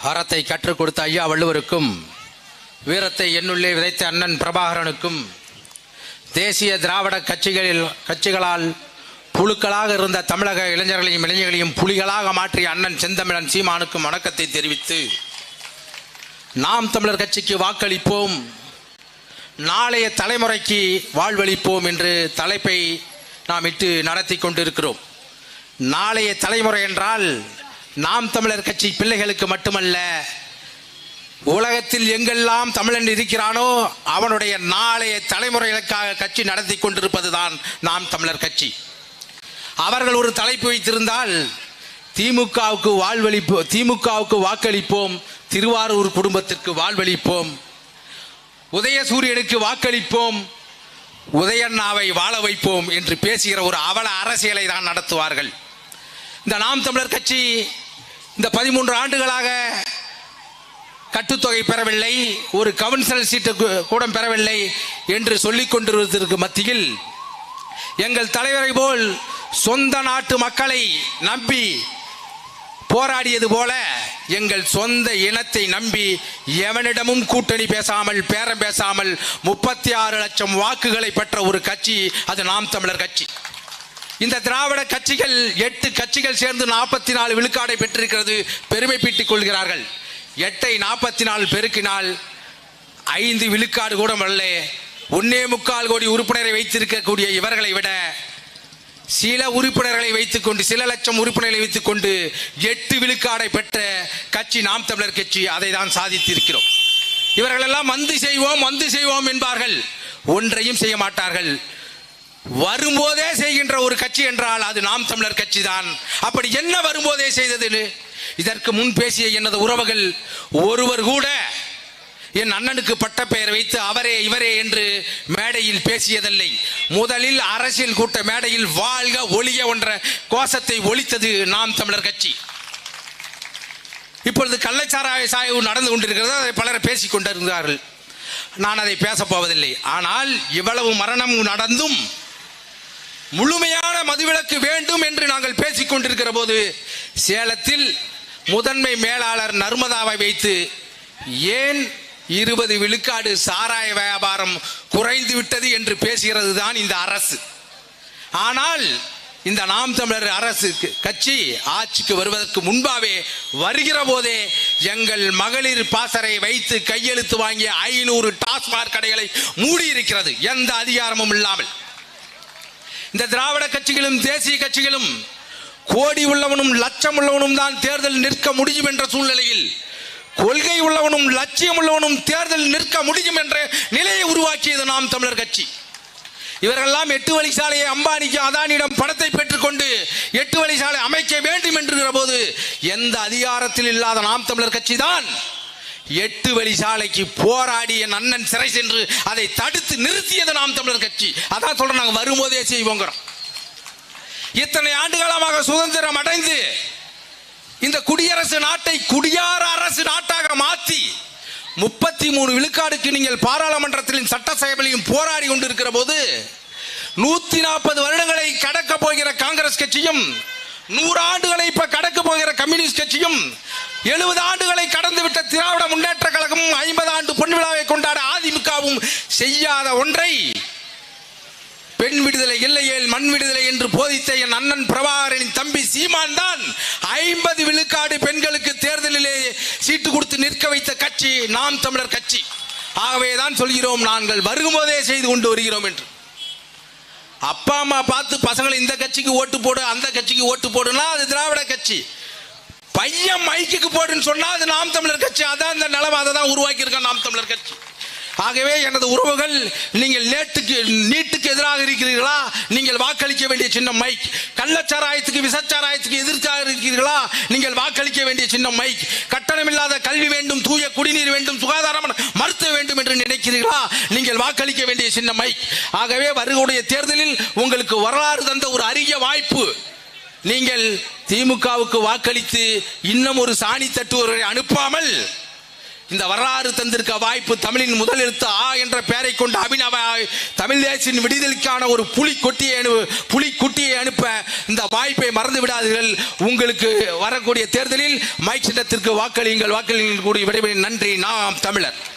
அறத்தை கற்றுக் கொடுத்த ஐயா வள்ளுவருக்கும், வீரத்தை என்னுள்ளே விதைத்த அண்ணன் பிரபாகரனுக்கும், தேசிய திராவிட கட்சிகளால் புழுக்களாக இருந்த தமிழக இளைஞர்களையும் புலிகளாக மாற்றிய அண்ணன் செந்தமிழன் சீமானுக்கும் வணக்கத்தை தெரிவித்து, நாம் தமிழர் கட்சிக்கு வாக்களிப்போம், நாளைய தலைமுறைக்கு வாழ்வளிப்போம் என்று தலைப்பை நாம் இட்டு நடத்தி கொண்டிருக்கிறோம். நாளைய தலைமுறை என்றால் நாம் தமிழர் கட்சி பிள்ளைகளுக்கு மட்டுமல்ல, உலகத்தில் எங்கெல்லாம் தமிழன் இருக்கிறானோ அவனுடைய நாளைய தலைமுறைகளுக்காக கட்சி நடத்தி கொண்டிருப்பதுதான் நாம் தமிழர் கட்சி. அவர்கள் ஒரு தலைப்பு வைத்திருந்தால் திமுகவுக்கு வாக்களிப்போம், திருவாரூர் குடும்பத்திற்கு வாழ்வளிப்போம், உதயசூரியனுக்கு வாக்களிப்போம், உதயண்ணாவை வாழ வைப்போம் என்று பேசுகிற ஒரு அவல அரசியலை தான் நடத்துவார்கள். இந்த நாம் தமிழர் கட்சி இந்த 13 ஆண்டுகளாக கட்டுத்தொகை பெறவில்லை, ஒரு கவுன்சிலர் சீட்டு கூட பெறவில்லை என்று சொல்லிக் கொண்டிருப்பதற்கு மத்தியில் எங்கள் தலைவரை போல் சொந்த நாட்டு மக்களை நம்பி போராடியது போல எங்கள் சொந்த இனத்தை நம்பி எவனிடமும் கூட்டணி பேசாமல் பேரம் பேசாமல் 36 லட்சம் வாக்குகளை பெற்ற ஒரு கட்சி அது நாம் தமிழர் கட்சி. இந்த திராவிட கட்சிகள் 8 கட்சிகள் சேர்ந்து 44 விழுக்காடை பெற்றிருக்கிறது, பெருமை பீட்டிக் கொள்கிறார்கள். 8ஐ 44 பெருக்கினால் 5 விழுக்காடு கூட அல்ல. 1.25 கோடி உறுப்பினரை வைத்திருக்கக்கூடிய இவர்களை விட சில உறுப்பினர்களை வைத்துக்கொண்டு, சில லட்சம் உறுப்பினர்களை வைத்துக்கொண்டு 8 விழுக்காடை பெற்ற கட்சி நாம் தமிழர் கட்சி. அதை தான் சாதித்திருக்கிறோம். இவர்கள் எல்லாம் வந்து செய்வோம் என்பார்கள், ஒன்றையும் செய்ய மாட்டார்கள். வரும்போதே செய்கின்ற ஒரு கட்சி என்றால் அது நாம் தமிழர் கட்சி தான். அப்படி என்ன வரும்போதே செய்தது? இதற்கு முன் பேசிய எனது உறவுகள் ஒருவர் கூட என் அண்ணனுக்கு பட்ட பெயர் வைத்து அவரே இவரே என்று மேடையில் பேசியதில்லை. முதலில் அரசியல் கூட்ட மேடையில் வாழ்க ஒளிய என்ற கோஷத்தை ஒலித்தது நாம் தமிழர் கட்சி. இப்பொழுது கள்ளச்சாராய சாய்வு நடந்து கொண்டிருக்கிறது, அதை பலர் பேசிக் கொண்டிருந்தார்கள். நான் அதை பேசப் போவதில்லை. ஆனால் இவ்வளவு மரணம் நடந்தும் முழுமையான மதுவிலக்கு வேண்டும் என்று நாங்கள் பேசிக் கொண்டிருக்கிற போது சேலத்தில் முதன்மை மேலாளர் நர்மதாவை வைத்து ஏன் 20 விழுக்காடு சாராய வியாபாரம் குறைந்து விட்டது என்று பேசுகிறது தான் இந்த அரசு. ஆனால் இந்த நாம் தமிழர் அரசு கட்சி ஆட்சிக்கு வருவதற்கு முன்பாகவே வருகிற போதே எங்கள் மகளிர் பாசறை வைத்து கையெழுத்து வாங்கிய 500 டாஸ்மாக் கடைகளை மூடி இருக்கிறது, எந்த அதிகாரமும் இல்லாமல். இந்த திராவிட கட்சிகளும் தேசிய கட்சிகளும் கோடி உள்ளவனும் லட்சம் உள்ளவனும் தான் தேர்தல் நிற்க முடியும் என்ற சூழ்நிலையில் கொள்கை உள்ளவனும் லட்சியம் உள்ளவனும் தேர்தல் நிற்க முடியும் என்ற நிலையை உருவாக்கியது நாம் தமிழர் கட்சி. இவர்களெல்லாம் 8 வழிச்சாலையை அம்பானிக்கு அதானியிடம் பணத்தை பெற்றுக்கொண்டு 8 வழிச்சாலை அமைக்க வேண்டும் என்கிற போது எந்த அதிகாரத்தில் இல்லாத நாம் தமிழர் கட்சி தான் 8 வழிச்சாலைக்கு போராடி என் அண்ணன் சிறை சென்று அதை தடுத்து நிறுத்தியது நாம் தமிழர் கட்சி. அதான் சொல்றோம், நாங்கள் வரும்போதே செய்வோங்கிறோம். இத்தனை ஆண்டுகாலமாக சுதந்திரம் அடைந்து இந்த குடியரசு நாட்டை குடியார அரசு நாட்டாக மாற்றி 33 விழுக்காடுக்கு நீங்கள் பாராளுமன்றத்திலும் சட்டசபையிலும் போராடி கொண்டிருக்கிற போது 140 வருடங்களை கடக்க போகிற காங்கிரஸ் கட்சியும் 100 ஆண்டுகளை இப்ப கடக்க போகிற கம்யூனிஸ்ட் கட்சியும் 70 ஆண்டுகளை கடந்துவிட்ட திராவிட முன்னேற்ற கழகமும் 50 ஆண்டு பொன் விழாவை கொண்டாட அதிமுகவும் செய்யாத ஒன்றை பெண் விடுதலை இல்லையேல் மண் விடுதலை என்று போதித்த என் அண்ணன் பிரபாகரனின் தம்பி சீமான் தான் 50 விழுக்காடு பெண்களுக்கு தேர்தலிலே சீட்டு கொடுத்து நிற்க வைத்த கட்சி நாம் தமிழர் கட்சி. ஆகவேதான் சொல்கிறோம், நாங்கள் வரும்போதே செய்து கொண்டு வருகிறோம் என்று. அப்பா அம்மா பார்த்து பசங்களை இந்த கட்சிக்கு ஓட்டு போடு அந்த கட்சிக்கு ஓட்டு போடுனா அது திராவிட கட்சி. பையன் மைக்குக்கு போடுன்னு சொன்னா அது நாம் தமிழர் கட்சி. அதான் இந்த நிலைமை, அதை தான் உருவாக்கி இருக்க நாம் தமிழர் கட்சி. ஆகவே எனது உறவுகள், நீங்கள் நீட்டுக்கு எதிராக இருக்கிறீர்களா? நீங்கள் வாக்களிக்க வேண்டிய சின்னம் மைக். கள்ளச்சாராயத்துக்கு விசச்சாராயத்துக்கு எதிர்க்காக இருக்கிறீர்களா? நீங்கள் வாக்களிக்க வேண்டிய சின்னம் மைக். கட்டணமில்லாத கல்வி வேண்டும், தூய குடிநீர் வேண்டும், சுகாதாரமான மருத்துவம் வேண்டும் என்று நினைக்கிறீர்களா? நீங்கள் வாக்களிக்க வேண்டிய சின்னம் மைக். ஆகவே வருகிற தேர்தலில் உங்களுக்கு வரலாறு தந்த ஒரு அரிய வாய்ப்பு. நீங்கள் திமுகவுக்கு வாக்களித்து இன்னும் ஒரு சாணி தட்டுவரை அனுப்பாமல் இந்த வரலாறு தந்திருக்க வாய்ப்பு தமிழின் முதல் எழுத்து ஆ என்ற பெயரை கொண்ட அபிநவ தமிழ் தேசின் விடுதலைக்கான ஒரு புலிக்குட்டியை அனுப்ப இந்த வாய்ப்பை மறந்து விடாதீர்கள். உங்களுக்கு வரக்கூடிய தேர்தலில் மைக் சின்னத்திற்கு வாக்களியுங்கள். கூடிய விடைபெறும். நன்றி. நாம் தமிழர்.